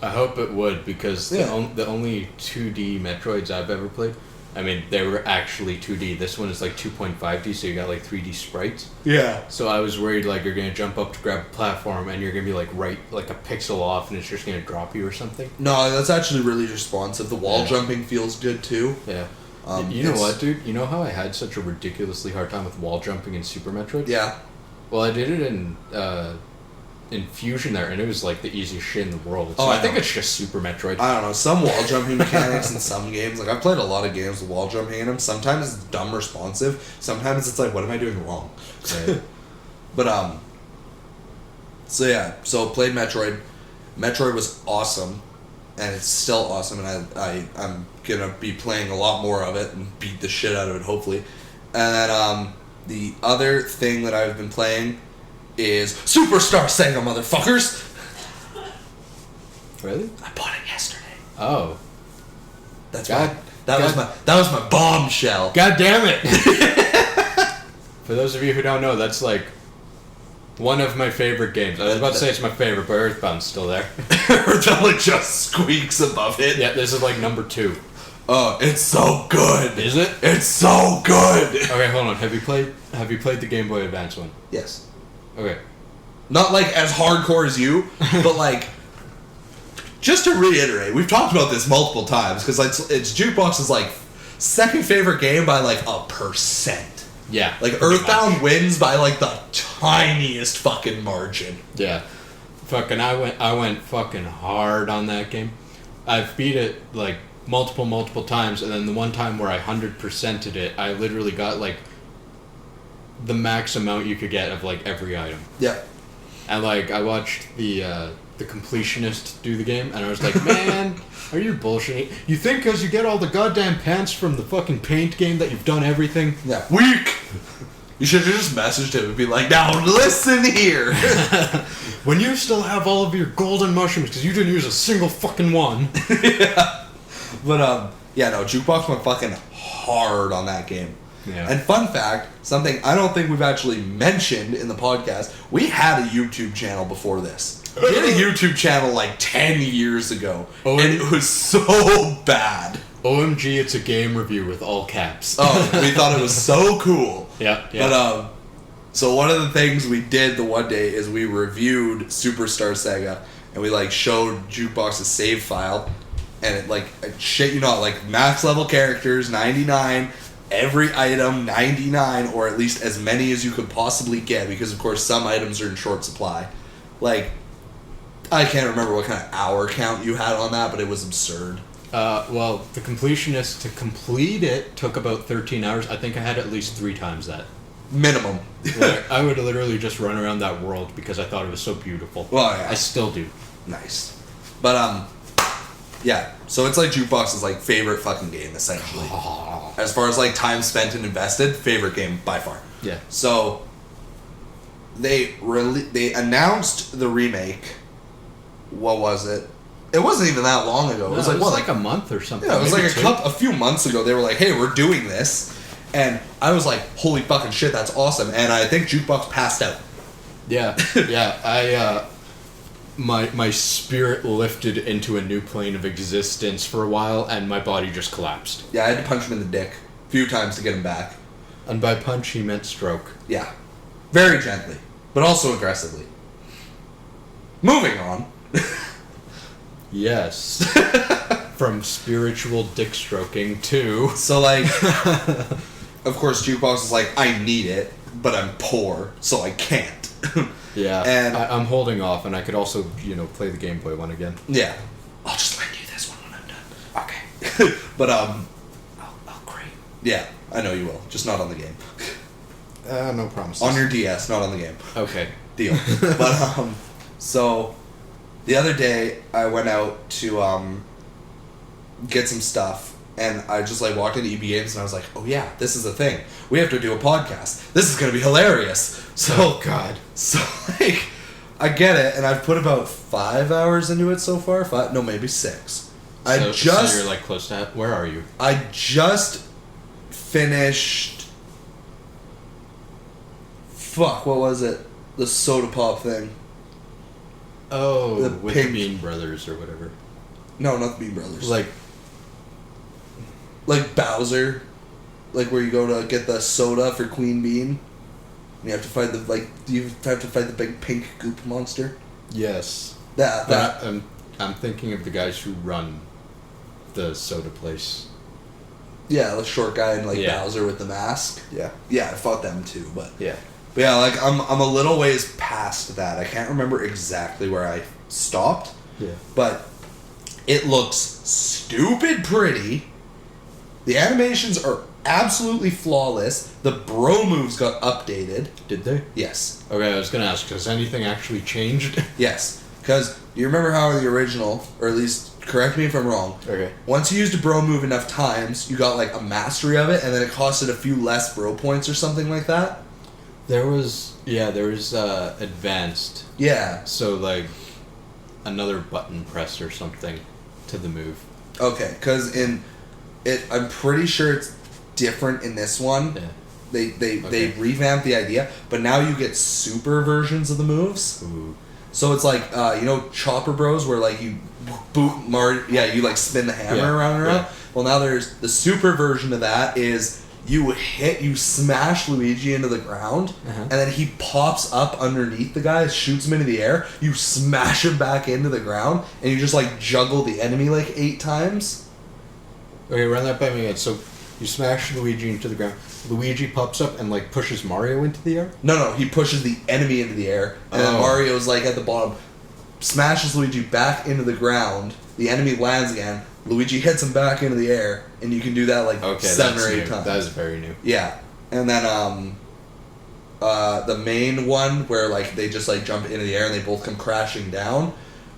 I hope it would, because the only 2D Metroids I've ever played, I mean, they were actually 2D. This one is like 2.5D, so you got like 3D sprites. Yeah. So I was worried like you're gonna jump up to grab a platform and you're gonna be like like a pixel off and it's just gonna drop you or something. No, that's actually really responsive. The wall jumping feels good too. Yeah. You know what, dude? You know how I had such a ridiculously hard time with wall jumping in Super Metroid? Yeah. Well, I did it in Fusion there, and it was like the easiest shit in the world. So Oh, I I think know. it's just Super Metroid. I don't know, some wall jumping mechanics in some games. Like I've played a lot of games with wall jumping in them. Sometimes it's dumb responsive. Sometimes it's like, what am I doing wrong? Right. But so yeah, so played Metroid. Metroid was awesome, and it's still awesome. And I'm gonna be playing a lot more of it and beat the shit out of it, hopefully. And then the other thing that I've been playing is Superstar Sega, motherfuckers. Really? I bought it yesterday. Oh. That's God. right. That was my bombshell. God damn it! For those of you who don't know, that's like one of my favorite games. I was about to say it's my favorite, but Earthbound's still there. Earthbound just squeaks above it. Yeah, this is like number 2. Oh, it's so good. Is it? It's so good. Okay, hold on. Have you played the Game Boy Advance one? Yes. Okay. Not like as hardcore as you, but like, just to reiterate, we've talked about this multiple times because like it's Jukebox's like second favorite game by like 1%. Yeah. Like Earthbound wins by like the tiniest fucking margin. Yeah. Fucking I went fucking hard on that game. I've beat it like multiple times, and then the one time where I 100%ed it, I literally got like the max amount you could get of like every item. Yeah. And like I watched the completionist do the game, and I was like, man, are you bullshitting? You think because you get all the goddamn pants from the fucking paint game that you've done everything? Yeah. Weak. You should have just messaged him and be like, now listen here. when you still have all of your golden mushrooms because you didn't use a single fucking one. Yeah. But, yeah, no, Jukebox went fucking hard on that game. Yeah. And fun fact, something I don't think we've actually mentioned in the podcast, we had a YouTube channel before this. We had a YouTube channel like 10 years ago, and it was so bad. OMG, it's a game review with all caps. Oh, we thought it was so cool. Yeah. But, so one of the things we did the one day is we reviewed Superstar Saga, and we, like, showed Jukebox's save file, and it, like, shit you not, like, max level characters, 99, every item, 99, or at least as many as you could possibly get, because, of course, some items are in short supply. Like, I can't remember what kind of hour count you had on that, but it was absurd. Well, the completionist to complete it took about 13 hours. I think I had at least 3 times that. Minimum. Like, I would literally just run around that world because I thought it was so beautiful. Well, yeah. I still do. Nice. But, yeah. So it's like Jukebox's, like, favorite fucking game, essentially. As far as, like, time spent and invested, favorite game by far. Yeah. So, they announced the remake. What was it? It wasn't even that long ago. No, it was like, what, like a month or something. Yeah, it was like maybe a few months ago. They were like, hey, we're doing this. And I was like, holy fucking shit, that's awesome. And I think Jukebox passed out. Yeah, yeah. My spirit lifted into a new plane of existence for a while, and my body just collapsed. Yeah, I had to punch him in the dick a few times to get him back. And by punch, he meant stroke. Yeah. Very gently, but also aggressively. Moving on. Yes. From spiritual dick stroking to... So, like, of course, Jukebox is like, I need it, but I'm poor, so I can't. Yeah, and I'm holding off, and I could also, play the gameplay one again. Yeah. I'll just lend you this one when I'm done. Okay. But, I'll great. Yeah, I know you will. Just not on the game. No promises. On your DS, not on the game. Okay. Deal. But, so, the other day, I went out to, get some stuff, and I just, like, walked into EB Games, and I was like, oh yeah, this is a thing. We have to do a podcast. This is gonna be hilarious. So, oh god. So, like, I get it, and I've put about 5 hours into it so far. Maybe 6. So you're, like, close to... Where are you? I just finished... Fuck, what was it? The soda pop thing. Oh, The with pink- the Bean Brothers or whatever. No, not the Bean Brothers. Like Bowser. Like, where you go to get the soda for Queen Bean. And you have to fight the big pink goop monster. Yes. That. I'm thinking of the guys who run the soda place. Yeah, the short guy and, like, Yeah. Bowser with the mask. Yeah. Yeah, I fought them too, but... Yeah. But yeah, like, I'm a little ways past that. I can't remember exactly where I stopped. Yeah. But it looks stupid pretty. The animations are absolutely flawless. The bro moves got updated. Did they? Yes. Okay, I was gonna ask, has anything actually changed? Yes. Because you remember how the original, or at least correct me if I'm wrong. Okay. Once you used a bro move enough times, you got, like, a mastery of it, and then it costed a few less bro points or something like that. There was advanced. Yeah. So, like, another button press or something to the move. Okay, because I'm pretty sure it's different in this one. Yeah. They revamped the idea, but now you get super versions of the moves. Ooh. So it's like, Chopper Bros, where, like, you boot Mario, you, like, spin the hammer around and around. Yeah. Well, now there's the super version of that is you smash Luigi into the ground, and then he pops up underneath the guy, shoots him into the air, you smash him back into the ground, and you just, like, juggle the enemy, like, 8 times. Okay, run that by me again. So, you smash Luigi into the ground. Luigi pops up and, like, pushes Mario into the air? No, he pushes the enemy into the air, and then Mario's, like, at the bottom, smashes Luigi back into the ground, the enemy lands again, Luigi hits him back into the air, and you can do that, like, 7 or 8 times. That is very new. Yeah. And then, the main one, where, like, they just, like, jump into the air and they both come crashing down,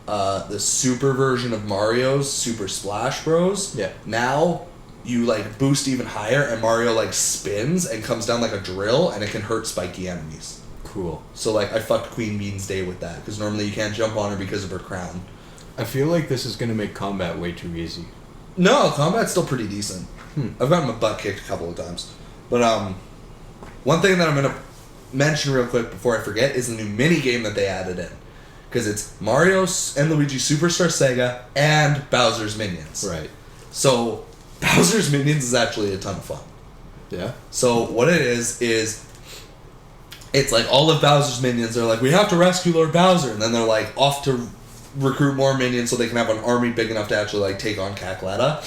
the super version of Mario's Super Splash Bros. Yeah. Now, you, like, boost even higher, and Mario, like, spins and comes down like a drill, and it can hurt spiky enemies. Cool. So, like, I fucked Queen Bean's day with that, because normally you can't jump on her because of her crown. I feel like this is going to make combat way too easy. No, combat's still pretty decent. I've gotten my butt kicked a couple of times. But, one thing that I'm going to mention real quick before I forget is the new mini game that they added in. Because it's Mario and Luigi Superstar Sega and Bowser's Minions. Right. So, Bowser's Minions is actually a ton of fun. Yeah? So, what it is it's like all of Bowser's minions are like, we have to rescue Lord Bowser. And then they're like off to recruit more minions so they can have an army big enough to actually like take on Cackletta.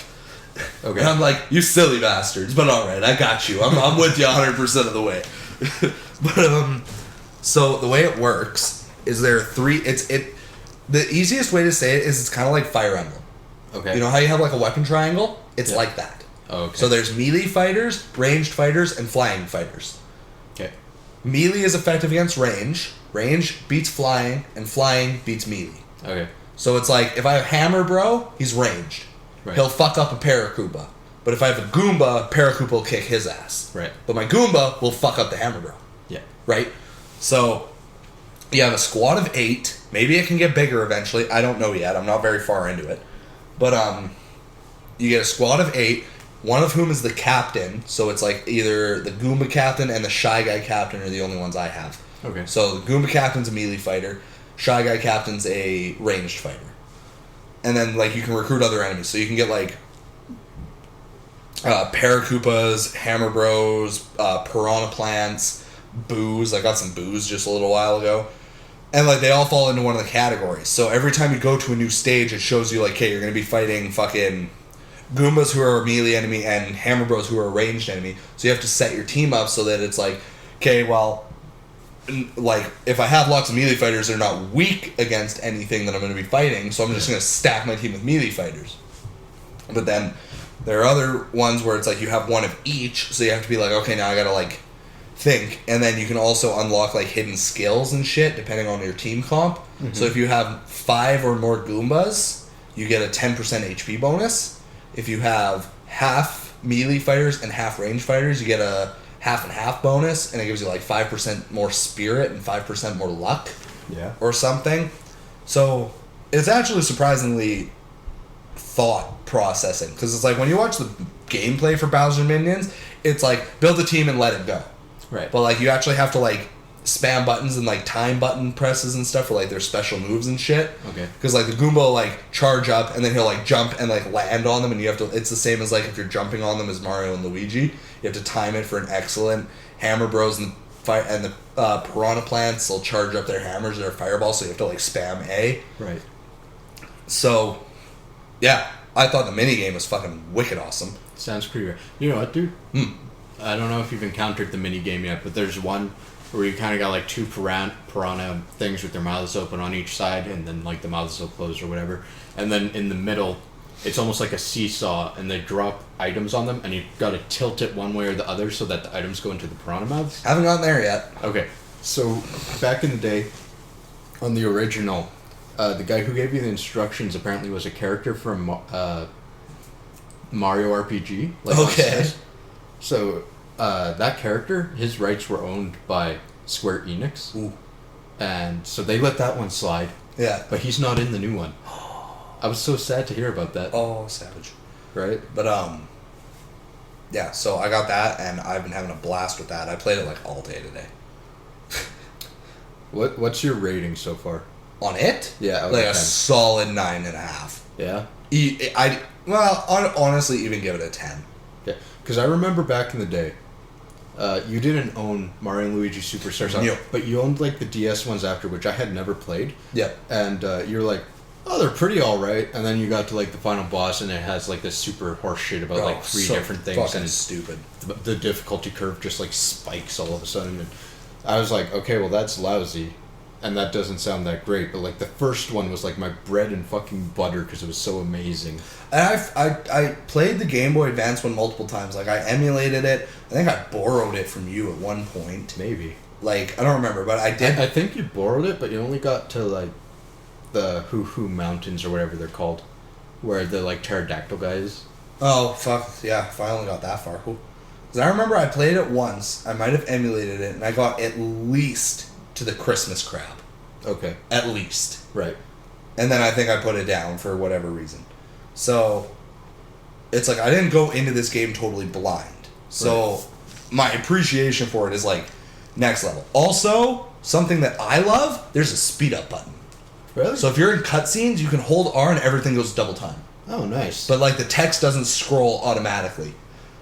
Okay. And I'm like, you silly bastards. But alright, I got you. I'm with you 100% of the way. But, so the way it works is there are three, the easiest way to say it is it's kind of like Fire Emblem. Okay. You know how you have like a weapon triangle? It's like that. Oh, okay. So there's melee fighters, ranged fighters, and flying fighters. Okay. Melee is effective against range. Range beats flying, and flying beats melee. Okay. So it's like, if I have Hammer Bro, he's ranged. Right. He'll fuck up a Paracupa. But if I have a Goomba, Paracupa will kick his ass. Right. But my Goomba will fuck up the Hammer Bro. Yeah. Right? So, you have a squad of 8. Maybe it can get bigger eventually. I don't know yet. I'm not very far into it. But, you get a squad of 8. One of whom is the captain, so it's like either the Goomba captain and the Shy Guy captain are the only ones I have. Okay. So the Goomba captain's a melee fighter, Shy Guy captain's a ranged fighter. And then like you can recruit other enemies, so you can get like Paracupas, Hammer Bros, Piranha Plants, Boos. I got some Boos just a little while ago. And like they all fall into one of the categories. So every time you go to a new stage, it shows you like, okay, you're going to be fighting fucking Goombas who are a melee enemy and Hammer Bros who are a ranged enemy. So you have to set your team up so that it's like, okay, well, like if I have lots of melee fighters, they're not weak against anything that I'm going to be fighting. So I'm just going to stack my team with melee fighters. But then there are other ones where it's like you have one of each. So you have to be like, okay, now I got to like think. And then you can also unlock like hidden skills and shit depending on your team comp. Mm-hmm. So if you have 5 or more Goombas, you get a 10% HP bonus. If you have half melee fighters and half range fighters, you get a half and half bonus, and it gives you like 5% more spirit and 5% more luck. Yeah. Or something. So it's actually surprisingly thought processing, because it's like when you watch the gameplay for Bowser Minions, it's like build a team and let it go. Right. But like you actually have to like spam buttons and like time button presses and stuff for like their special moves and shit. Okay. Because like the Goomba will like charge up and then he'll like jump and like land on them, and you have to. It's the same as like if you're jumping on them as Mario and Luigi. You have to time it for an excellent. Hammer Bros and the Piranha Plants will charge up their hammers or their fireballs, so you have to like spam A. Right. So, yeah, I thought the minigame was fucking wicked awesome. Sounds pretty rare. You know what, dude? I don't know if you've encountered the minigame yet, but there's one where you kind of got like 2 piranha things with their mouths open on each side, and then like the mouths will close or whatever. And then in the middle, it's almost like a seesaw, and they drop items on them, and you got to tilt it one way or the other so that the items go into the piranha mouths. Haven't gotten there yet. Okay. So, back in the day, on the original, the guy who gave you the instructions apparently was a character from Mario RPG. Like okay. SNES. So, that character, his rights were owned by Square Enix. Ooh. And so they let that one slide. Yeah. But he's not in the new one. I was so sad to hear about that. Oh, savage. Right? But, yeah, so I got that, and I've been having a blast with that. I played it, like, all day today. What's your rating so far? On it? Yeah. Like a solid 9.5. Yeah? I'd honestly even give it a 10. Yeah. Because I remember back in the day, you didn't own Mario and Luigi Superstars, No. but you owned, like, the DS ones after, which I had never played. Yeah. And you were like, oh, they're pretty alright. And then you got to like the final boss, and it has like this super horse shit about like 3 different things, fucking and stupid. The difficulty curve just like spikes all of a sudden. And I was like, okay, well that's lousy, and that doesn't sound that great. But like the first one was like my bread and fucking butter because it was so amazing. And I played the Game Boy Advance one multiple times. Like I emulated it. I think I borrowed it from you at one point. Maybe. Like I don't remember, but I did. I think you borrowed it, but you only got to like the Hoo Mountains or whatever they're called, where the like pterodactyl guys. Oh fuck yeah! If I only got that far, cool. Because I remember I played it once. I might have emulated it, and I got at least to the Christmas crab, Okay. at least. Right. And then I think I put it down for whatever reason. So, it's like I didn't go into this game totally blind. So, my appreciation for it is like next level. Also, something that I love, there's a speed up button. Really? So if you're in cutscenes, you can hold R and everything goes double time. Oh, nice. But like the text doesn't scroll automatically.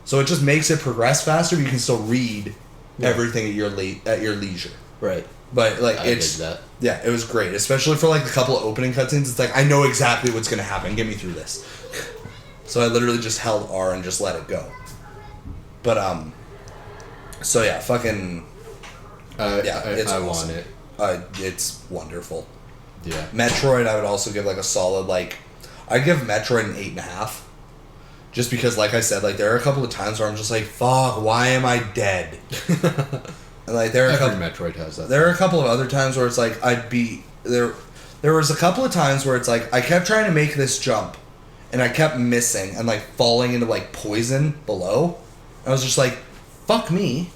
So it just makes it progress faster, but you can still read everything at your leisure. Right. But like I it's did that. yeah, it was great, especially for like a couple of opening cutscenes. It's like I know exactly what's gonna happen. Get me through this. So I literally just held R and just let it go. But so yeah, fucking it's I awesome. want it. It's wonderful. Yeah. Metroid, I would also give like a solid like. I'd give Metroid an 8.5. Just because, like I said, like there are a couple of times where I'm just like, "Fuck, why am I dead?" And like there are Every Metroid has that. There are a couple of other times where it's like I'd be there. There was a couple of times where it's like I kept trying to make this jump, and I kept missing and like falling into like poison below. I was just like, "Fuck me,"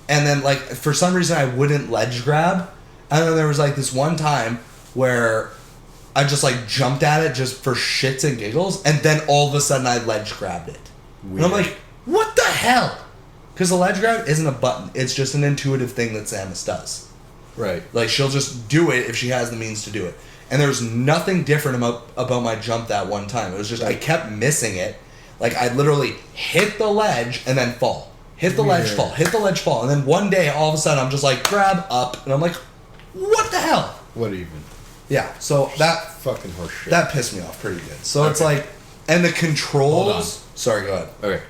and then like for some reason I wouldn't ledge grab, and then there was like this one time where I just like jumped at it just for shits and giggles, and then all of a sudden I ledge grabbed it. Weird. And I'm like, what the hell? Because the ledge grab isn't a button. It's just an intuitive thing that Samus does. Right. Like, she'll just do it if she has the means to do it. And there was nothing different about my jump that one time. It was just, I kept missing it. Like, I'd literally hit the ledge and then fall. Hit the ledge, fall. Hit the ledge, fall. And then one day, all of a sudden, I'm just like, grab up. And I'm like, what the hell? What even? Yeah, so that Fucking horseshit. that pissed me off pretty good. So it's like, and the controls. Hold on. Sorry, go ahead. Okay.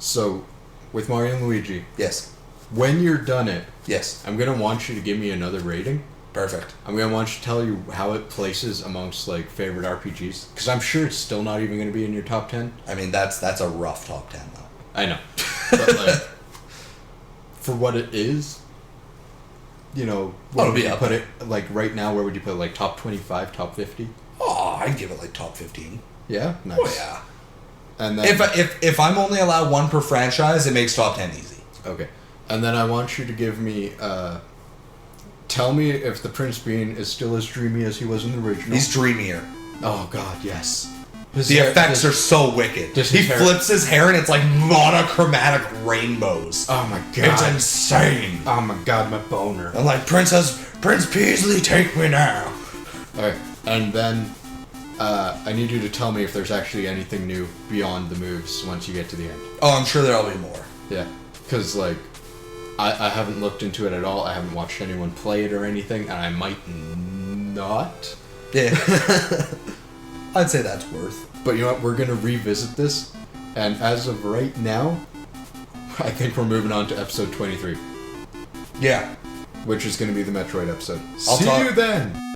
So, with Mario and Luigi, Yes, when you're done it, yes, I'm gonna want you to give me another rating. perfect. I'm gonna want you to tell you how it places amongst like favorite RPGs, because I'm sure it's still not even gonna be in your top 10. I mean, that's a rough top 10 though. I know, but like for what it is, you know, where it'll would be you up put it? Like right now, where would you put it? Like top 25, top 50? Oh, I'd give it like top 15. Yeah, nice. Oh yeah. And then If I'm only allowed one per franchise, it makes top 10 easy. okay, and then I want you to give me. Tell me if the Prince Bean is still as dreamy as he was in the original. He's dreamier. Oh God, yes. The effects are so wicked. Does He his hair- flips his hair and it's like monochromatic rainbows. Oh my God. It's insane. Oh my God, my boner. I'm like, Prince Peasley, take me now. Okay, and then I need you to tell me if there's actually anything new beyond the moves once you get to the end. Oh, I'm sure there'll be more. Yeah, because like I haven't looked into it at all. I haven't watched anyone play it or anything, and I might not. Yeah. I'd say that's worth. But you know what? We're gonna revisit this, and as of right now, I think we're moving on to episode 23, Yeah. which is gonna be the Metroid episode. I'll See talk- you then.